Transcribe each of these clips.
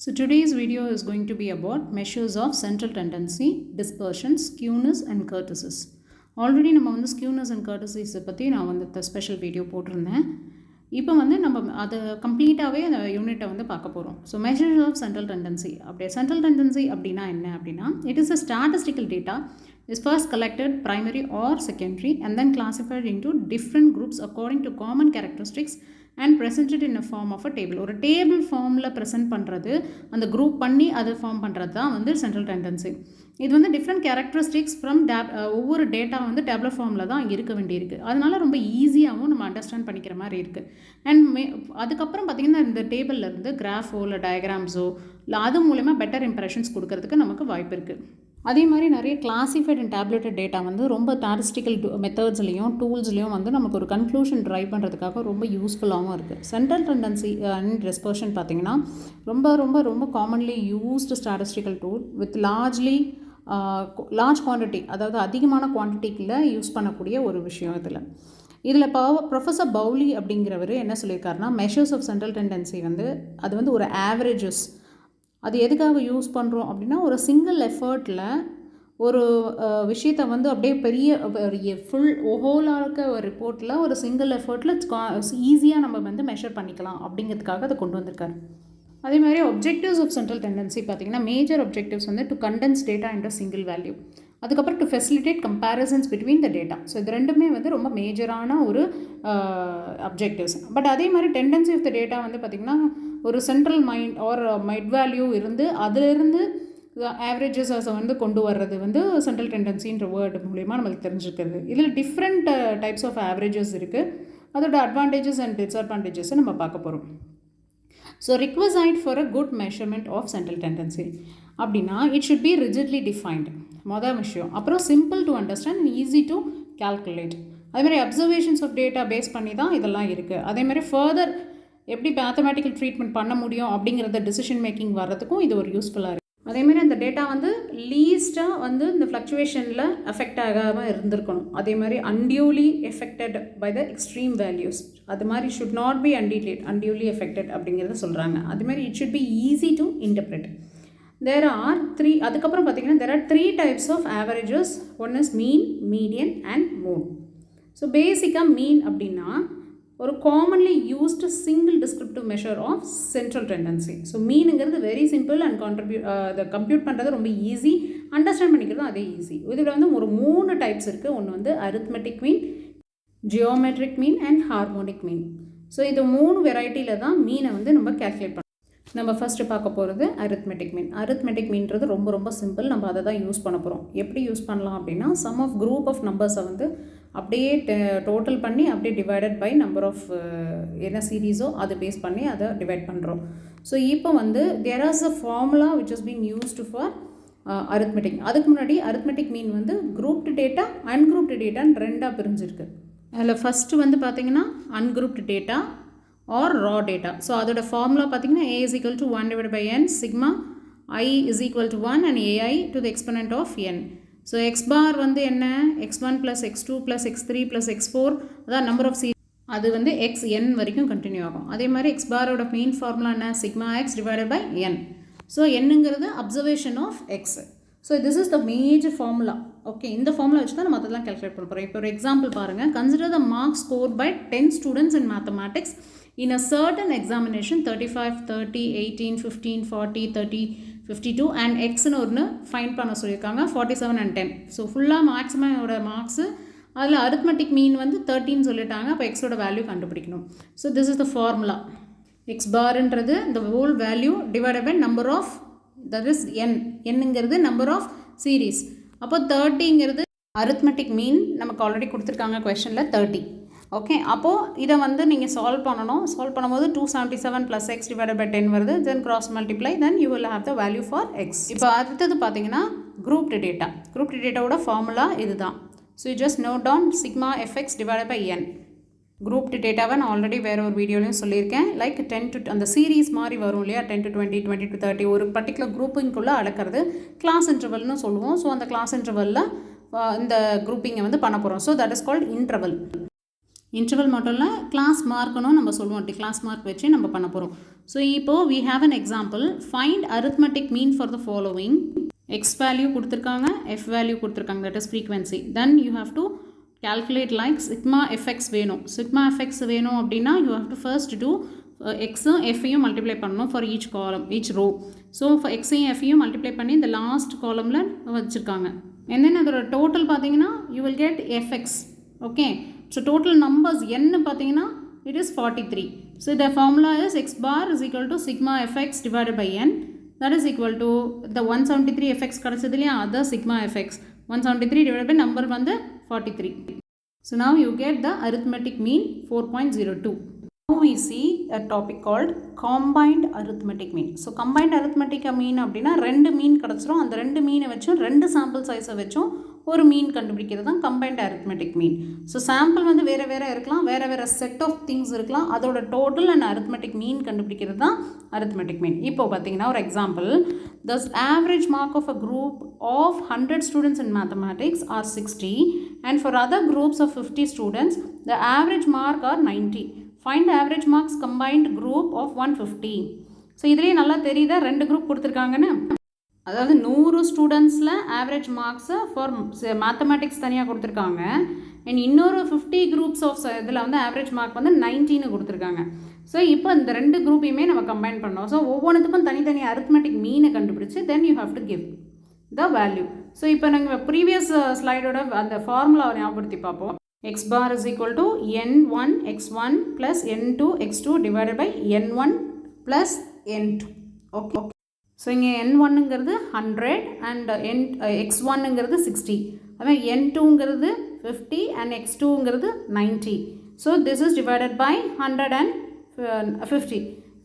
So today's video is going to be about measures of central tendency, dispersion, skewness and kurtosis. Already நம்ம வந்து skewness and கர்டசிஸை பற்றி நான் வந்து special video போட்டிருந்தேன். இப்போ வந்து நம்ம அதை கம்ப்ளீட்டாகவே அந்த யூனிட்டை வந்து பார்க்க போகிறோம். So measures of central tendency. அப்படியே சென்ட்ரல் டெண்டன்சி அப்படின்னா என்ன அப்படின்னா, it is a statistical data is first collected primary or secondary and then classified into different groups according to common characteristics and presented in a form of a table. ஒரு table ஃபார்மில் present பண்ணுறது, அந்த group பண்ணி அதை form பண்ணுறது தான் வந்து central tendency. இது வந்து டிஃப்ரெண்ட் கேரக்டரிஸ்டிக்ஸ் ஃப்ரம் ஒவ்வொரு டேட்டா வந்து டேப்லர் ஃபார்மில் தான் இருக்க வேண்டியிருக்கு. அதனால ரொம்ப ஈஸியாகவும் நம்ம அண்டர்ஸ்டாண்ட் பண்ணிக்கிற மாதிரி இருக்குது. அண்ட் அதுக்கப்புறம் பார்த்திங்கன்னா இந்த டேபிளில் இருந்து கிராஃபோ இல்லை டயக்ராம்ஸோ இல்லை அது மூலமா பெட்டர் இம்ப்ரெஷன்ஸ் கொடுக்கறதுக்கு நமக்கு வாய்ப்பு இருக்குது. அதே மாதிரி நிறைய கிளாசிஃபைட் அண்ட் டேப்லெட்டட் டேட்டா வந்து ரொம்ப ஸ்டாட்டிஸ்டிக்கல் மெத்தட்ஸ்லையும் டூல்ஸ்லையும் வந்து நமக்கு ஒரு கன்க்ளூஷன் ட்ரைவ் பண்ணுறதுக்காக ரொம்ப யூஸ்ஃபுல்லாகவும் இருக்குது. சென்ட்ரல் டெண்டன்சி அண்ட் டிஸ்பர்ஷன் பார்த்திங்கன்னா ரொம்ப ரொம்ப ரொம்ப commonly used statistical tool with large quantity, அதாவது அதிகமான குவான்டிட்டியில் யூஸ் பண்ணக்கூடிய ஒரு விஷயம். இதில் இப்போ ப்ரொஃபஸர் பவுலி அப்படிங்கிறவர் என்ன சொல்லியிருக்காருன்னா, மெஷர்ஸ் ஆஃப் சென்ட்ரல் டெண்டன்சி வந்து அது வந்து ஒரு ஆவரேஜஸ். அது எதுக்காக யூஸ் பண்ணுறோம் அப்படின்னா, ஒரு சிங்கிள் எஃபர்ட்டில் ஒரு விஷயத்தை வந்து அப்படியே பெரிய ஃபுல் ஹோலாக இருக்க ஒரு ரிப்போர்ட்டில் ஒரு சிங்கிள் எஃபர்ட்டில் ஈஸியாக நம்ம வந்து மெஷர் பண்ணிக்கலாம் அப்படிங்கிறதுக்காக அதை கொண்டு வந்திருக்காரு. அதே மாதிரி ஒப்ஜெக்டிவ்ஸ் ஆஃப் சென்ட்ரல் டெண்டன்சி பார்த்திங்கன்னா, மேஜர் ஒப்ஜெக்டிவ்ஸ் வந்து to condense data into single value, அதுக்கப்புறம் to facilitate comparisons between the data. So இது ரெண்டுமே வந்து ரொம்ப மேஜரான ஒரு அப்ஜெக்டிவ்ஸ். பட் அதே மாதிரி டெண்டன்சி ஆஃப் த டேட்டா வந்து பார்த்திங்கன்னா, ஒரு central mind R might value இருந்து அதிலிருந்து ஆவரேஜஸை வந்து கொண்டு வர்றது வந்து சென்ட்ரல் டெண்டன்சின்ற வேர்டு மூலிமா நம்மளுக்கு தெரிஞ்சுக்கிறது. இதில் டிஃப்ரெண்ட் டைப்ஸ் ஆஃப் ஆவரேஜஸ் இருக்குது. அதோட அட்வான்டேஜஸ் அண்ட் டிஸ்அட்வான்டேஜஸை நம்ம பார்க்க போகிறோம். So requisite for a good measurement of central tendency அப்படின்னா, it should be rigidly defined, மொதல் விஷயம். அப்புறம் simple to understand and easy to calculate. அதேமாதிரி அப்சர்வேஷன்ஸ் ஆஃப் டேட்டா பேஸ் பண்ணி தான் இதெல்லாம் இருக்குது. அதேமாதிரி ஃபர்தர் எப்படி மேத்தமேட்டிக்கல் ட்ரீட்மெண்ட் பண்ண முடியும் அப்படிங்கிறத டிசிஷன் மேக்கிங் வர்றதுக்கும் இது ஒரு யூஸ்ஃபுல்லாக இருக்குது. அதேமாதிரி அந்த டேட்டா வந்து லீஸ்ட்டாக வந்து இந்த ஃப்ளக்சுவேஷனில் அஃபெக்ட் ஆகாமல் இருந்திருக்கணும். அதே மாதிரி unduly affected by the extreme values, அது மாதிரி should not be unduly affected அப்படிங்கிறத சொல்கிறாங்க. அதுமாதிரி it should be easy to interpret. there are அதுக்கப்புறம் பார்த்திங்கன்னா there are 3 types of averages. One is mean, median and mode. So basically mean அப்படின்னா ஒரு commonly used single descriptive measure of central tendency. So மீனுங்கிறது very simple and அதை compute பண்ணுறது ரொம்ப easy, understand பண்ணிக்கிறதும் அதே easy. இதில் வந்து ஒரு 3 டைப்ஸ் இருக்குது. ஒன்று வந்து arithmetic mean, geometric mean and harmonic mean. So இது 3 வெரைட்டியில் தான் மீனை வந்து நம்ம கேல்குலேட் பண்ணோம். நம்ம ஃபஸ்ட்டு பார்க்க போகிறது அரித்மெட்டிக் மீன். அரித்மெட்டிக் மீன்றது ரொம்ப ரொம்ப சிம்பிள். நம்ம அதை தான் யூஸ் பண்ண போகிறோம். எப்படி யூஸ் பண்ணலாம் அப்படின்னா, சம் ஆஃப் குரூப் ஆஃப் நம்பர்ஸை வந்து அப்படியே டோட்டல் பண்ணி அப்படியே டிவைடட் பை நம்பர் ஆஃப் என்ன சீரீஸோ அதை பேஸ் பண்ணி அதை டிவைட் பண்ணுறோம். ஸோ இப்போ வந்து there as a formula which is being used for arithmetic. அதுக்கு முன்னாடி அரித்மெட்டிக் மீன் வந்து குரூப்டு டேட்டா அன்குரூப்டு டேட்டான்னு 2ஆக பிரிஞ்சிருக்கு. அதில் ஃபஸ்ட்டு வந்து பார்த்திங்கன்னா ungrouped data or raw data. So அதோட ஃபார்முலா பார்த்திங்கன்னா a is equal to 1 divided by n sigma I is equal to 1 and ai to the exponent of n. So x bar வந்து என்ன, x1 plus x2 plus x3 plus x4, அதான் number of series, அது வந்து xn வரைக்கும் continue ஆகும். அதே மாதிரி x பாரோட மெயின் ஃபார்முலா என்ன, sigma x divided by n. So என்னங்கிறது observation of x. So this is the major formula. Okay, இந்த ஃபார்முலா வச்சு தான் நம்ம அதெல்லாம் கேல்குலேட் பண்ண போகிறோம். இப்போ ஒரு எக்ஸாம்பிள் பாருங்கள். Consider the marks score by 10 students in mathematics in a certain examination 35, 30, 18, 15, 40, 30, 52 and xன்னு ஒன்று ஃபைண்ட் பண்ண சொல்லியிருக்காங்க. 47 and 10. ஸோ ஃபுல்லாக மேக்ஸிமோட மார்க்ஸு, அதில் அரித்மெட்டிக் மீன் வந்து 13 சொல்லிட்டாங்க. அப்போ எக்ஸோட வேல்யூ கண்டுபிடிக்கணும். So this is the formula. X பார்ன்றது இந்த whole value divided by number of, that is n. என்னங்கிறது நம்பர் ஆஃப் சீரீஸ். அப்போ 30ங்கிறது அரித்மெட்டிக் மீன் நமக்கு ஆல்ரெடி கொடுத்துருக்காங்க கொஷனில் 30. ஓகே, அப்போது இதை வந்து நீங்கள் சால்வ் பண்ணணும். சால்வ் பண்ணும்போது 277 + x divided by 10 வருது. Then cross multiply, then you will have the value for X. இப்போ அடுத்தது பார்த்தீங்கன்னா குரூப்டு டேட்டா. குரூப்டு டேட்டாவோட ஃபார்முலா இதுதான். So you just note down sigma fx divided by n. Grouped டேட்டாவை நான் ஆல்ரெடி வேறு ஒரு வீடியோலையும் சொல்லியிருக்கேன். லைக் 10 to அந்த சீரீஸ் மாதிரி வரும் இல்லையா, 10 to 20, 20 to 30, ஒரு பர்டிகுலர் குரூப்பிங்குள்ளே அடக்கிறது கிளாஸ் இன்டர்வல்னு சொல்லுவோம். ஸோ அந்த கிளாஸ் இன்டர்வலில் இந்த குரூப்பிங்கை வந்து பண்ண போகிறோம். So that is called interval. Interval மட்டும் இல்லை, கிளாஸ் மார்க்கணும் நம்ம சொல்லுவோம். கிளாஸ் மார்க் வச்சு நம்ம பண்ண போகிறோம். ஸோ இப்போது we have an example. Find arithmetic mean for the following. X value கொடுத்துருக்காங்க, F value கொடுத்துருக்காங்க, that is frequency. Then you have to calculate like sigma fx வேணும். Sigma fx வேணும் அப்படின்னா you have to first do xயும் fயும் multiply பண்ணணும் for each column, each row. So for xயும் fயும் multiply பண்ணி இந்த last columnல வச்சுருக்காங்க. And then அதோட total பார்த்தீங்கன்னா you will get fx. Okay. So total numbers n பார்த்தீங்கன்னா it is 43. So the formula is x bar is equal to sigma fx divided by n. That is equal to the 173 fx கிடைச்சது இல்லையா, other sigma fx. 173 divided by number வந்து 43. So now you get the arithmetic mean 4.02. Now we see a topic called combined arithmetic mean. So combined arithmetic mean அப்படின்னா ரெண்டு மீன் கிடச்சிரும். அந்த ரெண்டு மீனை வச்சும் ரெண்டு சாம்பிள் சைஸை வச்சும் ஒரு மீன் கண்டுபிடிக்கிறது தான் combined arithmetic mean. So sample வந்து வேறு வேறு இருக்கலாம், வேறு வேறு செட் ஆஃப் திங்ஸ் இருக்கலாம், அதோட டோட்டல் அண்ட் அரித்மெட்டிக் மீன் கண்டுபிடிக்கிறது தான் அரித்மெட்டிக் மீன். இப்போ பார்த்தீங்கன்னா ஒரு example, the average mark of a group of 100 students in mathematics are 60 and for other groups of 50 students the average mark are 90. Find the average marks combined group of 150. So இதுலேயே நல்லா தெரியுதா ரெண்டு group கொடுத்துருக்காங்கன்னு. அதாவது 100 ஸ்டூடெண்ட்ஸில் average மார்க்ஸை for mathematics தனியாக கொடுத்துருக்காங்க. And இன்னொரு 50 groups of இதில் வந்து ஆவரேஜ் மார்க் வந்து 90ன்னு கொடுத்துருக்காங்க. ஸோ இப்போ இந்த ரெண்டு குரூப்பையுமே நம்ம கம்பைன் பண்ணோம். ஸோ ஒவ்வொன்றுத்துக்கும் தனித்தனி அரித்மெட்டிக் மீனை கண்டுபிடிச்சி then you have to give the value. So இப்போ நாங்கள் ப்ரீவியஸ் ஸ்லைடோட அந்த ஃபார்முலாவை ஞாபகப்படுத்தி பார்ப்போம். x bar is equal to n1 x1 plus n2 x2 divided by n1 plus n2. Okay. So இங்கே n1ங்கிறது 100 அண்ட் x1ங்கிறது 60, அதே n2ங்கிறது 50 அண்ட் x2ங்கிறது 90. So this is divided by 100 and 50.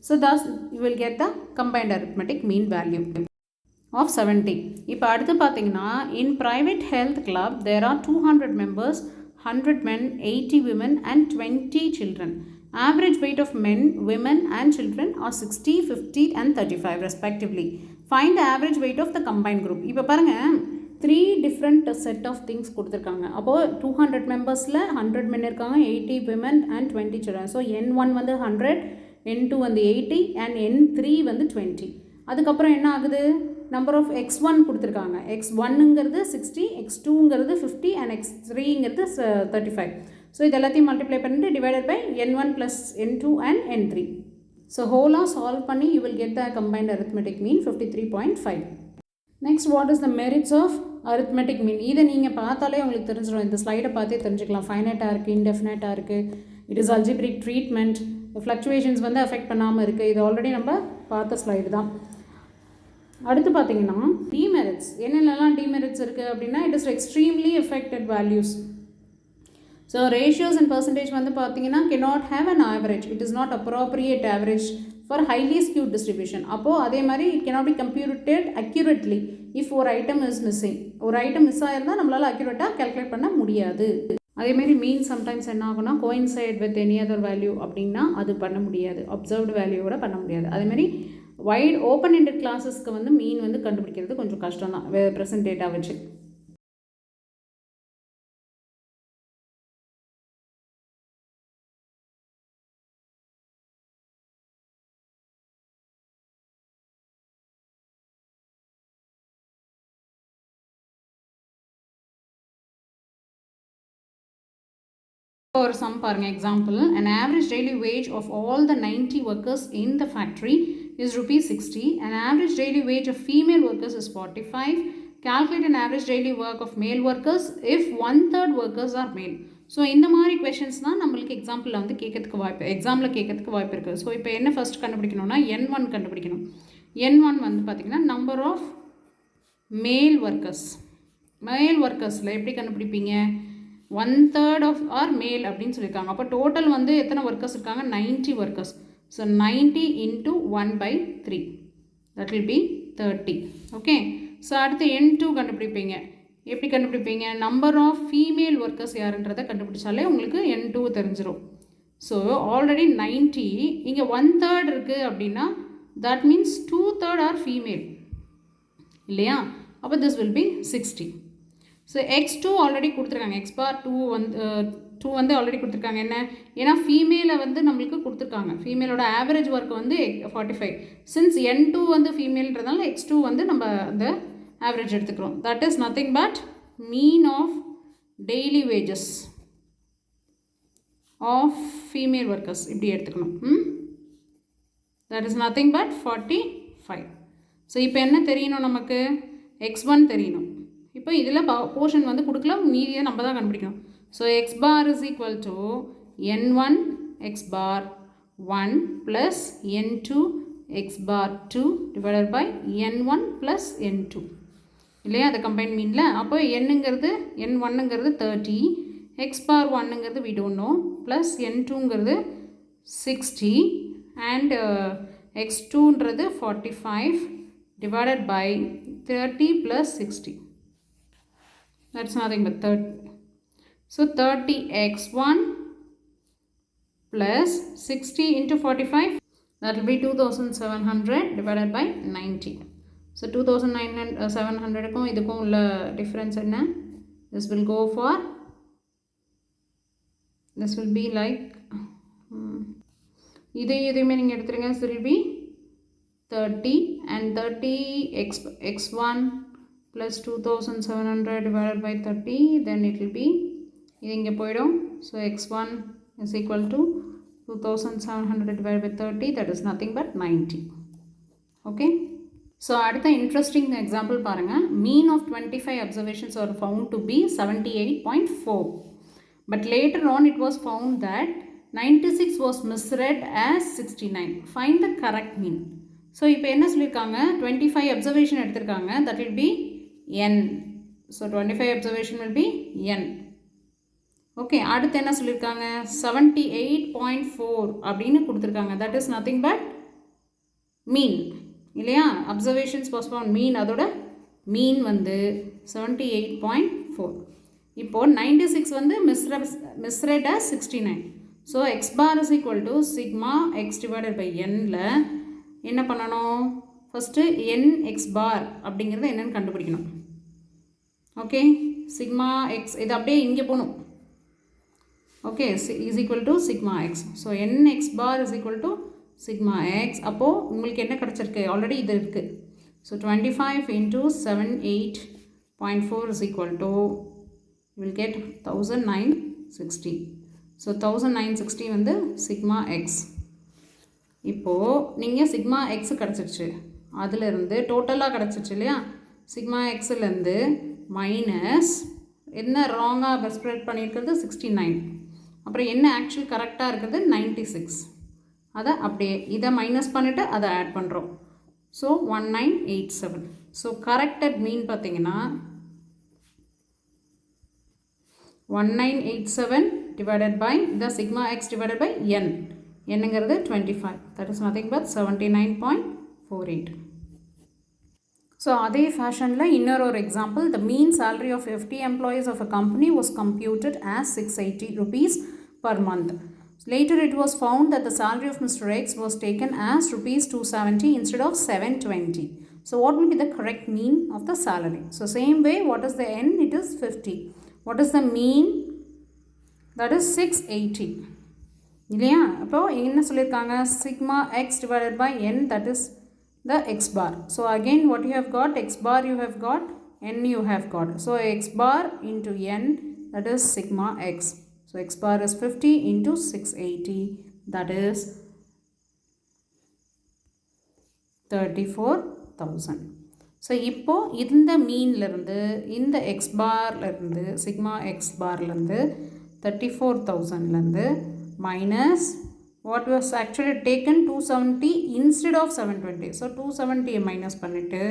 So thus you will get the combined arithmetic mean value of 70. இப்போ அடுத்து பார்த்தீங்கன்னா in private health club there are 200 members, 100 men, 80 women and 20 children. Average weight of men, women and children are 60, 50 and 35 respectively. Find the average weight of the combined group. இப்போ பாருங்கள் 3 different set of things கொடுத்துருக்காங்க. அப்போது 200 மெம்பர்ஸில் 100 men இருக்காங்க, 80 women and 20 children. So n1 வந்து 100, n2 வந்து 80 and n3 வந்து 20. அதுக்கப்புறம் என்ன ஆகுது, நம்பர் ஆஃப் x1 கொடுத்துருக்காங்க. x1ங்கிறது 60, x2ங்கிறது 50 and x3ங்கிறது 35. ஸோ இது எல்லாத்தையும் மல்டிப்ளை பண்ணிட்டு divided by n1 plus n2 and n3. So ஹோலாக சால்வ் பண்ணி you will get the combined arithmetic mean 53.5. Next what is the merits of arithmetic mean. இதை நீங்கள் பார்த்தாலே உங்களுக்கு தெரிஞ்சிடும், இந்த ஸ்லைடை பார்த்தே தெரிஞ்சுக்கலாம். ஃபைனைட்டாக இருக்குது, இன்டெஃபினைட்டாக இருக்குது, it is algebraic treatment, fluctuations வந்து அஃபெக்ட் பண்ணாமல் இருக்குது. இது ஆல்ரெடி நம்ம பார்த்த ஸ்லைடு தான். அடுத்து பார்த்தீங்கன்னா டிமெரிட்ஸ், என்னென்னலாம் டிமெரிட்ஸ் இருக்குது அப்படின்னா it is extremely affected values. So ratios and percentage வந்து பார்த்தீங்கன்னா cannot have an average, it is not appropriate average for highly skewed distribution. அப்போது அதே மாதிரி it cannot be computed accurately if ஒரு ஐட்டம் இஸ் மிஸ்ஸிங். ஒரு item miss ஆகிருந்தால் நம்மளால் அக்யூரேட்டாக calculate பண்ண முடியாது. அதேமாதிரி மீன் சம்டைம்ஸ் என்ன ஆகுனா coincide with any other value அப்படின்னா அது பண்ண முடியாது, அப்சர்வ்டு வேல்யூவோட பண்ண முடியாது. அதேமாதிரி வைட் ஓப்பன் எண்டட் கிளாஸஸ்க்கு வந்து மீன் வந்து கண்டுபிடிக்கிறது கொஞ்சம் கஷ்டம் தான் ப்ரெசன்ட் டேட்டா வச்சு. ஒரு சம் பாருங்கள், example, an average daily wage of all the 90 workers in the factory is ₹60. An average daily wage of female workers is 45. Calculate an average daily work of male workers if 1/3 workers are male. So இந்த மாதிரி questions தான் நம்மளுக்கு எக்ஸாம்பிளில் வந்து எக்ஸாமில் கேட்கறதுக்கு வாய்ப்பு இருக்குது. So இப்போ என்ன ஃபஸ்ட் கண்டுபிடிக்கணும்னா n1 கண்டுபிடிக்கணும். n1 வந்து பார்த்திங்கன்னா நம்பர் ஆஃப் மேல் ஒர்க்கர்ஸ். மேல் ஒர்க்கர்ஸில் எப்படி கண்டுபிடிப்பீங்க, 1/3 ஆஃப் ஆர் மேல் அப்படின்னு சொல்லியிருக்காங்க. அப்போ டோட்டல் வந்து எத்தனை ஒர்க்கர்ஸ் இருக்காங்க, 90 workers. So 90 into 1/3 that will be 30. Okay. So அடுத்து n2 கண்டுபிடிப்பீங்க. எப்படி கண்டுபிடிப்பீங்க, நம்பர் ஆஃப் ஃபீமேல் ஒர்க்கர்ஸ் யாருன்றதை கண்டுபிடிச்சாலே உங்களுக்கு n2 தெரிஞ்சிடும். ஸோ ஆல்ரெடி 90, இங்கே 1/3 இருக்குது அப்படின்னா தட் மீன்ஸ் 2/3 ஆர் ஃபீமேல் இல்லையா. அப்போ this will be 60. So x2 already கொடுத்துருக்காங்க, x bar 2 வந்து ஆல்ரெடி கொடுத்துருக்காங்க. என்ன, ஏன்னா ஃபீமேலை வந்து நம்மளுக்கு கொடுத்துருக்காங்க. ஃபீமேலோட ஆவரேஜ் ஒர்க் வந்து 45. சின்ஸ் n2 வந்து ஃபீமேல்ன்றதுனால x2 வந்து நம்ம அந்த ஆவரேஜ் எடுத்துக்கிறோம். That is nothing but mean of daily wages of female workers இப்படி எடுத்துக்கணும். That is nothing but 45. So இப்போ என்ன தெரியணும் நமக்கு, x1 தெரியணும். இப்போ இதில் போர்ஷன் வந்து கொடுக்கல, மீதியை நம்ம தான் கண்டுபிடிக்கணும். So x bar is equal to n1 x bar 1 plus n2 x bar 2 divided by n1 plus n2 இல்லையா, அதை கம்பைன் மீனில். அப்போ என்னங்கிறது n1ங்கிறது 30, x bar 1ங்கிறது we don't know, plus n2ங்கிறது 60 and x2ன்றது 45 divided by 30 plus 60. That's nothing but 30. So 30x1 plus 60 into 45, that will be 2700 divided by 90. So 2700 க்கும் இதுக்கும் உள்ள difference என்ன, this will go for, this will be like இதையுமே நீங்கள் எடுத்துருங்க, this will be 30 and 30x1 plus 2700 divided by 30, then it will be, இது இங்கே போயிடும். So x1 is equal to 2700 divided by 30, that is nothing but 90. Okay. So அடுத்த interesting example பாருங்கள். Mean of 25 observations are found to be 78.4. But later on it was found that 96 was misread as 69. Find the correct mean. So இப்போ என்ன சொல்லியிருக்காங்க, 25 observation எடுத்திருக்காங்க, that will be n. So 25 observation will be n. Okay, அடுத்து என்ன சொல்லியிருக்காங்க, 78.4 அப்படின்னு கொடுத்துருக்காங்க. That is nothing but மீன் இல்லையா, அப்சர்வேஷன்ஸ் வாஸ் ஃபவுண்ட் மீன், அதோட மீன் வந்து 78.4. இப்போது 96 வந்து மிஸ்ரெட் as 69. So x bar is equal to sigma x divided by nல என்ன பண்ணணும், ஃபஸ்ட்டு n x bar அப்படிங்கிறது என்னன்னு கண்டுபிடிக்கணும். ஓகே, சிக்மா எக்ஸ் இது அப்படியே இங்கே போகணும். Okay, is equal to sigma x. So nx bar is equal to sigma x. அப்போது உங்களுக்கு என்ன கிடச்சிருக்கு, ஆல்ரெடி இது இருக்குது. So 25 into 78.4 is equal to, you will get 1960. So 1960 வந்து sigma x. இப்போது நீங்கள் sigma x கிடச்சிருச்சு, அதிலிருந்து டோட்டலாக கிடச்சிருச்சு இல்லையா, sigma xலேருந்து மைனஸ் என்ன ராங்காக ஸ்ப்ரெட் பண்ணியிருக்கிறது 69, அப்புறம் என்ன ஆக்சுவல் கரெக்டாக இருக்கிறது 96, அதை அப்படியே இதை மைனஸ் பண்ணிவிட்டு அதை ஆட் பண்ணுறோம். ஸோ 1987. ஸோ கரெக்டட் மீன் பார்த்தீங்கன்னா 1987 divided by the sigma x divided by n. என்னங்கிறது 25. That is nothing but 79.48. So அதே ஃபேஷனில் இன்னொரு example, the mean salary of 50 employees of a company was computed as 680 rupees per month. Later it was found that the salary of Mr. X was taken as rupees 270 instead of 720. So what will be the correct mean of the salary? So same way, what is the n? It is 50. What is the mean? That is 680. இல்லையா, அப்போது என்ன சொல்லியிருக்காங்க, sigma x divided by n, that is the x bar. So again what you have got, x bar you have got, n you have got. So x bar into n, that is sigma x. So x bar is 50 into 680, that is 34,000. So இப்போது இந்த மீன்லேருந்து இந்த x பார்லேருந்து sigma x பார்லேருந்து 34,000லேருந்து minus what was actually taken 270 instead of 720. So 270 minus பண்ணிவிட்டு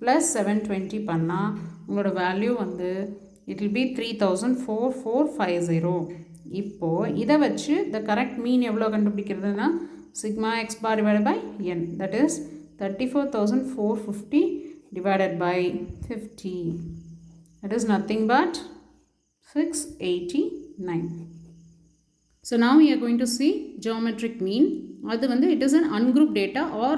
plus 720 பண்ணால் உங்களோட வேல்யூ வந்து it will be 3,4450. இப்போது இதை வச்சு the correct mean எவ்வளோ கண்டுபிடிக்கிறதுனா sigma x bar divided by n, that is 34,450 divided by 50, that is nothing but 689. So now we are going to see geometric mean. அது வந்து it is an ungrouped data or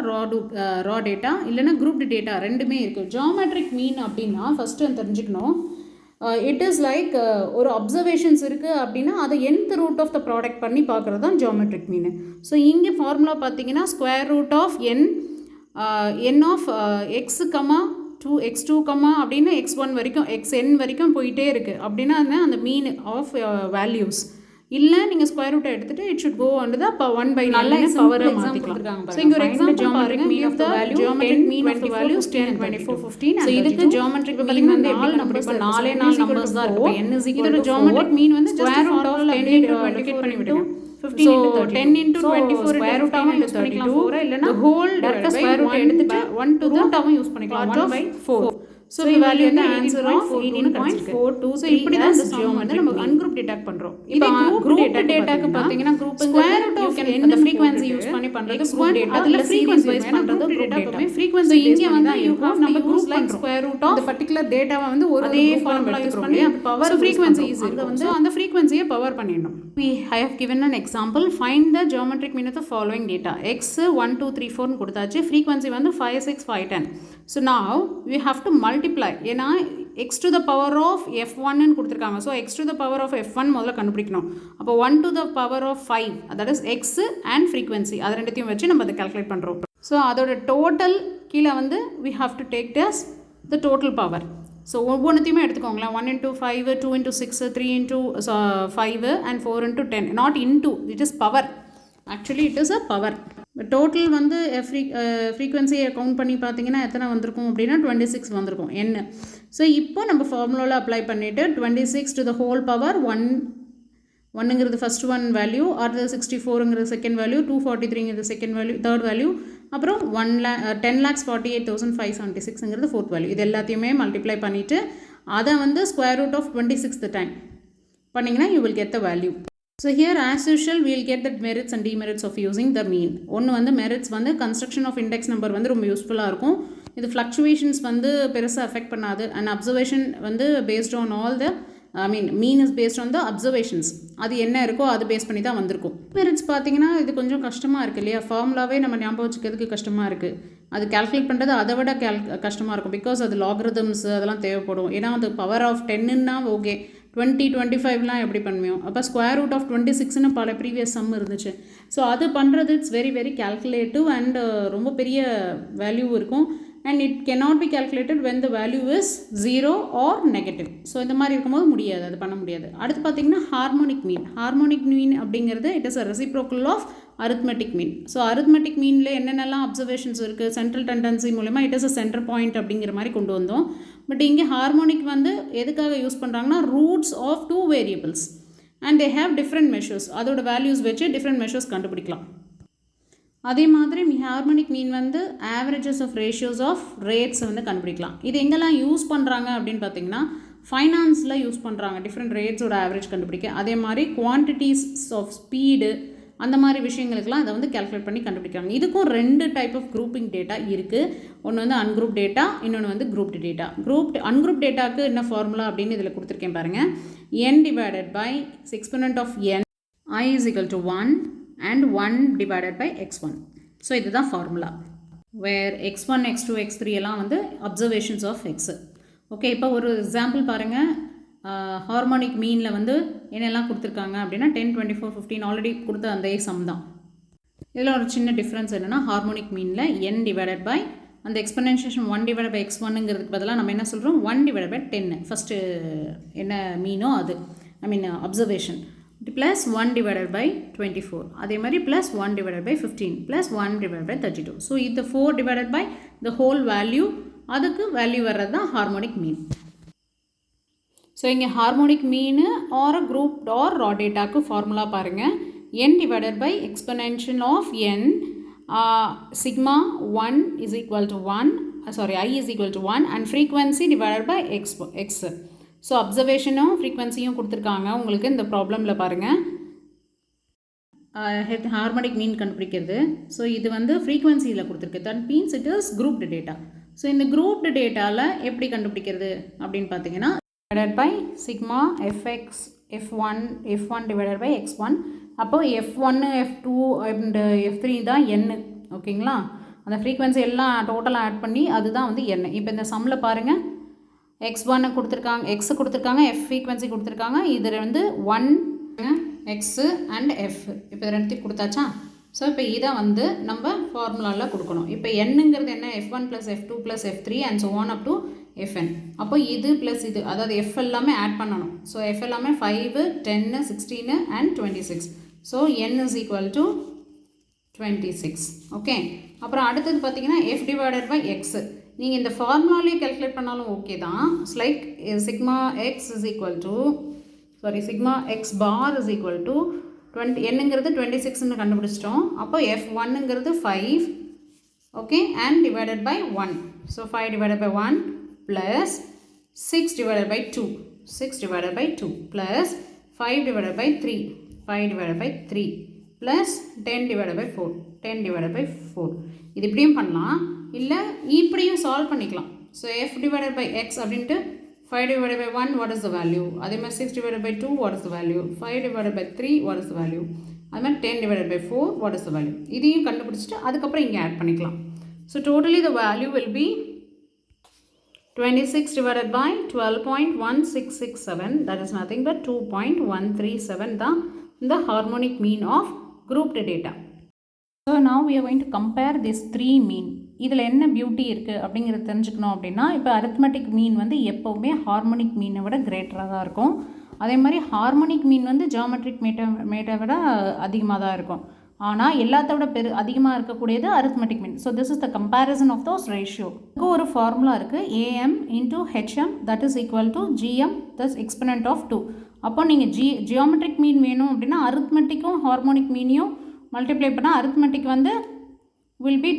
raw data இல்லைனா grouped data ரெண்டுமே இருக்குது. geometric mean அப்படின்னா first தெரிஞ்சுக்கணும், it is like ஒரு observations இருக்குது அப்படின்னா அதை nth root of the product பண்ணி பார்க்குறது தான் ஜியோமெட்ரிக் மீன். ஸோ இங்கே ஃபார்முலா பார்த்தீங்கன்னா square root of n of x comma 2x2 comma அப்படின்னு x1 வரைக்கும் xn வரைக்கும் போயிட்டே இருக்குது. அப்படின்னா அந்த மீன் ஆஃப் வேல்யூஸ் இல்லை நீங்கள் ஸ்கொயர் ரூட்டை எடுத்துகிட்டு இட் ஷுட் கோ வந்து தான் 1/9 பவரை மாற்றிக்கலாம். ஸோ இங்கே ஒரு எக்ஸாம்பிள் பாருங்க, mean of the geometric mean of the values 10, 24, 15. So இதுக்கு ஜியோமெட்ரிக் மீன் வந்து 4 நம்பர்ஸ் தான் இருக்கும். n is equal to 4. Geometric mean வந்து ஸ்கொயர் ரூட் ஆஃப் 10 லொகேட் பண்ணி விடுங்க. 15 into 10 into 24 square root ஆவும் யூஸ் பண்ணிக்கலாம் 4 இல்லனா ஹோல் டைரக்டா ஸ்கொயர் ரூட் எடுத்துட்டு 1 to ரூட் ஆவும் யூஸ் பண்ணிக்கலாம் 1/4. So the value வந்து ஆன்சர் ஆஃப் 18.423. So இப்படி தான் இந்த சம் வந்து நம்ம அன்குரூப் டிடெக்ட் பண்றோம். இப்போ குரூப் டேட்டாக்கு பாத்தீங்கன்னா குரூப் ஸ்கொயர் ரூட் ஆஃப் அந்த ஃப்ரீக்வென்சி யூஸ் பண்ணி பண்றது குரூப் டேட்டா. அதுல ஃப்ரீக்வென்சி வைஸ் பண்றது குரூப் டேட்டா. ஃப்ரீக்வென்சி இங்க வந்து நம்ம group like square root of the particular dataவை வந்து ஒரு அதே ஃபார்முலா யூஸ் பண்ணி அந்த பவர் ஃப்ரீக்வென்சி இஸ் அங்க வந்து அந்த ஃப்ரீக்வென்சியை பவர் பண்ணிடணும். I have given an example. Find the geometric mean of the following data. X 1 2 3 4 னு கொடுத்தாச்சு. frequency வந்து 5 6 5 10. So now we have to multiply. ஏன்னா x to the power of f1 னு கொடுத்திருக்காங்க. So x to the power of f1 முதல்ல கண்டுபிடிக்கணும். அப்போ 1 to the power of 5, that is x and frequency, அது ரெண்டுத்தையும் வச்சு நம்ம அதை கால்குலேட் பண்ணுறோம். ஸோ அதோட டோட்டல் கீழே வந்து we have to take this the total power. So ஒவ்வொன்றுத்தையுமே எடுத்துக்கோங்களேன். 1 into 5, 2 into 6, 3 into 5 and 4 into 10. Not into, it is power. Actually it is a power. Total வந்து ஃப்ரீக்வன்சியை கவுண்ட் பண்ணி பார்த்தீங்கன்னா எத்தனை வந்திருக்கும் அப்படின்னா 26 வந்திருக்கும் என்ன. ஸோ இப்போ நம்ம ஃபார்முலாவில் அப்ளை பண்ணிவிட்டு 26 to the whole power 1ங்கிறது ஃபஸ்ட் ஒன் வேல்யூ, அடுத்தது 64ங்கிறது செகண்ட் வேல்யூ, 243ங்கிறது செகண்ட் வேல்யூ தேர்ட் வேல்யூ, அப்புறம் 10,48,576ங்கிறது ஃபோர்த் வேல்யூ. இது எல்லாத்தையுமே மல்டிப்ளை பண்ணிவிட்டு அதை வந்து square root of 26th time பண்ணிங்கன்னா you will get the value. So here as usual we will get the merits and demerits of using the mean. ஒன்று வந்து merits வந்து construction of index number வந்து ரொம்ப யூஸ்ஃபுல்லாக இருக்கும். இது fluctuations வந்து பெருசாக அஃபெக்ட் பண்ணாது. அண்ட் observation வந்து based on all the mean is based on the observations. அது என்ன இருக்கோ அது பேஸ் பண்ணி தான் வந்திருக்கும். merits பார்த்தீங்கன்னா இது கொஞ்சம் கஷ்டமாக இருக்குது இல்லையா. ஃபார்முலாவே நம்ம ஞாபகம் வச்சுக்கிறதுக்கு கஷ்டமாக இருக்குது. அது கால்குலேட் பண்ணுறது அதை விட கஷ்டமாக இருக்கும். பிகாஸ் அது லாகரிதம்ஸ் அதெல்லாம் தேவைப்படும். ஏன்னா அது பவர் ஆஃப் 10ன்னா ஓகே, 20 25லாம் எப்படி பண்ணுவோம். அப்போ ஸ்கொயர் ரூட் ஆஃப் 26ன்னு பல ப்ரீவியஸ் சம் இருந்துச்சு. ஸோ அது பண்ணுறது it's very very calculative and ரொம்ப பெரிய வேல்யூ இருக்கும். And it cannot be calculated when the value is 0 or negative. So இந்த மாதிரி இருக்கும்போது முடியாது, அது பண்ண முடியாது. அடுத்து பார்த்திங்கன்னா ஹார்மோனிக் மீன் அப்படிங்கிறது it is a reciprocal of arithmetic mean. So arithmetic மீனில் என்னென்னலாம் அப்சர்வேஷன்ஸ் இருக்குது, சென்ட்ரல் டெண்டன்சி மூலமா it is a center point அப்படிங்கிற மாதிரி கொண்டு வந்தோம். பட் இங்கே ஹார்மோனிக் வந்து எதுக்காக யூஸ் பண்ணுறாங்கன்னா roots of 2 variables and they have different measures. அதோட வேல்யூஸ் வச்சு டிஃப்ரெண்ட் மெஷர்ஸ் கண்டுபிடிக்கலாம். அதே மாதிரி ஹார்மோனிக் மீன் வந்து ஆவரேஜஸ் ஆஃப் ரேஷியோஸ் ஆஃப் ரேட்ஸை வந்து கண்டுபிடிக்கலாம். இது எங்கெல்லாம் யூஸ் பண்ணுறாங்க அப்படின்னு பார்த்தீங்கன்னா ஃபைனான்ஸில் யூஸ் பண்ணுறாங்க டிஃப்ரெண்ட் ரேட்ஸோட ஆவரேஜ் கண்டுபிடிக்க. அதே மாதிரி குவான்டிட்டிஸ் ஆஃப் ஸ்பீடு அந்த மாதிரி விஷயங்களுக்கெல்லாம் அதை வந்து கால்குலேட் பண்ணி கண்டுபிடிக்கிறாங்க. இதுக்கும் 2 டைப் ஆஃப் குரூப்பிங் டேட்டா இருக்குது. ஒன்று வந்து அன்குரூப் டேட்டா, இன்னொன்று வந்து குரூப்டு டேட்டா. அன்குரூப் டேட்டாவுக்கு என்ன ஃபார்முலா அப்படின்னு இதில் கொடுத்துருக்கேன் பாருங்கள். n divided by exponent of n I is equal to 1 and 1 divided by x1. So இதுதான் ஃபார்முலா. வேர் x1 x2 x3 எல்லாம் வந்து அப்சர்வேஷன்ஸ் ஆஃப் x. ஓகே, இப்போ ஒரு எக்ஸாம்பிள் பாருங்கள். ஹார்மோனிக் மீனில் வந்து என்னெல்லாம் கொடுத்துருக்காங்க அப்படின்னா 10 24 15 ஆல்ரெடி கொடுத்த அந்த சம் தான். இதில் ஒரு சின்ன டிஃப்ரென்ஸ் என்னென்னா ஹார்மோனிக் மீனில் n டிவைடட் பை அந்த எக்ஸ்பெனன்ஷியேஷன் 1 டிவைட் பை x1ங்கிறதுக்கு பதிலாக நம்ம என்ன சொல்கிறோம் 1 டிவைட் பை 10 ஃபஸ்ட்டு என்ன மீனோ அது அப்சர்வேஷன் ப்ளஸ் 1 டிவைடட் பை 24, அதே மாதிரி plus 1 divided by 15 plus 1 divide by 32. So இது 4 divided by the whole value, அதுக்கு வேல்யூ வர்றது தான் ஹார்மோனிக் மீன். ஸோ இங்கே harmonic mean or group or raw டேட்டாக்கு ஃபார்முலா பாருங்கள். n divided by exponential of n sigma 1 is equal to 1, I is equal to 1 and frequency divided by x. So அப்சர்வேஷனும் ஃப்ரீக்வன்சியும் கொடுத்துருக்காங்க உங்களுக்கு இந்த ப்ராப்ளமில் பாருங்கள். ஹார்மோனிக் மீன் கண்டுபிடிக்கிறது. ஸோ இது வந்து ஃப்ரீக்வன்சியில் கொடுத்துருக்கு. That means it is grouped data. So இந்த குரூப்டு டேட்டாவில் எப்படி கண்டுபிடிக்கிறது அப்படின்னு பார்த்தீங்கன்னா divided by sigma fx f1 divided by x1. அப்போ f1 f2 and f3 தான் n. ஓகேங்களா, அந்த ஃப்ரீக்வன்சி எல்லாம் டோட்டலாக ஆட் பண்ணி அதுதான் வந்து n. இப்போ இந்த சம்மில் பாருங்கள் x1 கொடுத்துருக்காங்க, x கொடுத்துருக்காங்க, f ஃப்ரீக்வன்சி கொடுத்துருக்காங்க. இதில் வந்து 1 x அண்ட் f இப்போ இது ரெண்டுத்தையும் கொடுத்தாச்சா. ஸோ இப்போ இதை வந்து நம்ம ஃபார்முலாவில் கொடுக்கணும். இப்போ என்னங்கிறது என்ன, f1 + f2 + f3 and so on up to fn. அப்போ இது ப்ளஸ் இது, அதாவது f எல்லாமே ஆட் பண்ணணும். ஸோ f எல்லாமே 5, 10, 16 and 26. So n is equal to 26. Okay. அப்புறம் அடுத்தது பார்த்தீங்கன்னா f டிவைடட் பை x. நீங்கள் இந்த ஃபார்முலாலேயே கேல்குலேட் பண்ணாலும் ஓகே தான். Like sigma x is equal to sigma x bar is equal to 20, என்னங்கிறது 26ன்னு கண்டுபிடிச்சிட்டோம். அப்போ f1ங்கிறது 5, okay, and divided by 1. So 5 divided by 1 plus 6 divided by 2, 6 divided by 2 plus 5 divided by 3, 5 divided by 3 plus 10 divided by 4, 10 divided by 4. இது இப்படியும் பண்ணலாம், இல்லை இப்படியும் சால்வ் பண்ணிக்கலாம். So f divided by x அப்படின்ட்டு 5 divided by 1 what is the value, அதே மாதிரி 6 divided by 2 what is the value, 5 divided by 3 what is the value, அது மாதிரி 10 divided by 4 what is the value. இதையும் கண்டுபிடிச்சிட்டு அதுக்கப்புறம் இங்கே ஆட் பண்ணிக்கலாம். So totally the value will be 26 divided by 12.1667, that is nothing but 2.137 the harmonic mean of grouped data. So now we are going to compare this 3 mean. இதில் என்ன beauty இருக்குது அப்படிங்கிறத தெரிஞ்சுக்கணும் அப்படின்னா, இப்போ அரித்மெட்டிக் மீன் வந்து எப்போவுமே ஹார்மோனிக் மீனை விட கிரேட்டராக தான் இருக்கும். அதே மாதிரி ஹார்மோனிக் மீன் வந்து ஜியோமெட்ரிக் மீட்டை விட அதிகமாக தான் இருக்கும். ஆனால் எல்லாத்தோட அதிகமாக இருக்கக்கூடியது arithmetic mean. So this is the comparison of those ratio. இதுக்கு ஒரு ஃபார்முலா இருக்குது, am into hm that is equal to gm thus exponent of 2. அப்போ நீங்கள் ஜியோமெட்ரிக் மீன் வேணும் அப்படின்னா அரித்மெட்டிக்கும் ஹார்மோனிக் மீனையும் மல்டிப்ளை பண்ணால் அரித்மெட்டிக் வந்து will be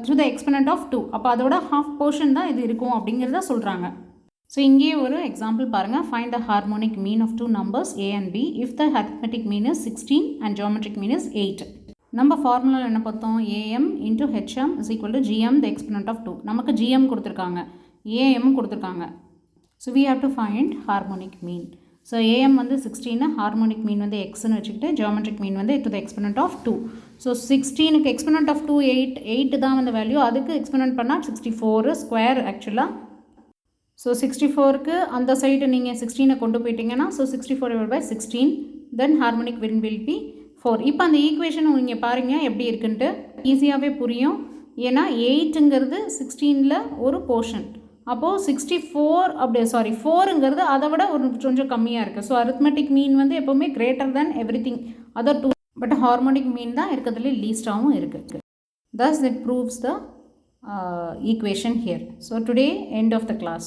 to the exponent of 2. அப்போ அதோட ஹாஃப் போர்ஷன் தான் இது இருக்கும் அப்படிங்கிறத சொல்கிறாங்க. ஸோ இங்கே ஒரு எக்ஸாம்பிள் பாருங்கள். Find the harmonic mean of 2 numbers a and b if the arithmetic mean is 16 and geometric mean is 8. நம்ம ஃபார்முலாவில் என்ன பார்த்தோம், am into hm is equal to gm the exponent of 2. நமக்கு gm கொடுத்துருக்காங்க, am கொடுத்துருக்காங்க. So we have to find harmonic mean. So am வந்து 16, harmonic mean வந்து எக்ஸ்ன்னு வச்சுக்கிட்டு ஜியோமெட்ரிக் மீன் வந்து to the exponent of 2. So 16க்கு exponent of 2 8 தான் வந்து வேல்யூ, அதுக்கு எக்ஸ்பெனண்ட் பண்ணால் 64 ஸ்கொயர் ஆக்சுவலாக. ஸோ 64க்கு அந்த சைடு நீங்கள் 16 கொண்டு போயிட்டீங்கன்னா so 64 divided by 16 then harmonic mean will be 4. இப்போ அந்த ஈக்குவேஷன் நீங்கள் பாருங்கள் எப்படி இருக்குன்ட்டு, ஈஸியாகவே புரியும். ஏன்னா 8ங்கிறது 16ல் ஒரு போர்ஷன், அப்போது 64 அப்படி 4ங்கிறது அதை விட ஒரு கொஞ்சம் கம்மியாக இருக்குது. ஸோ அரித்மெட்டிக் மீன் வந்து எப்போவுமே greater than everything other 2, but harmonic மீன் தான் இருக்கிறதுல லீஸ்டாகவும் இருக்குது. Thus it proves the equation here. So today end of the class.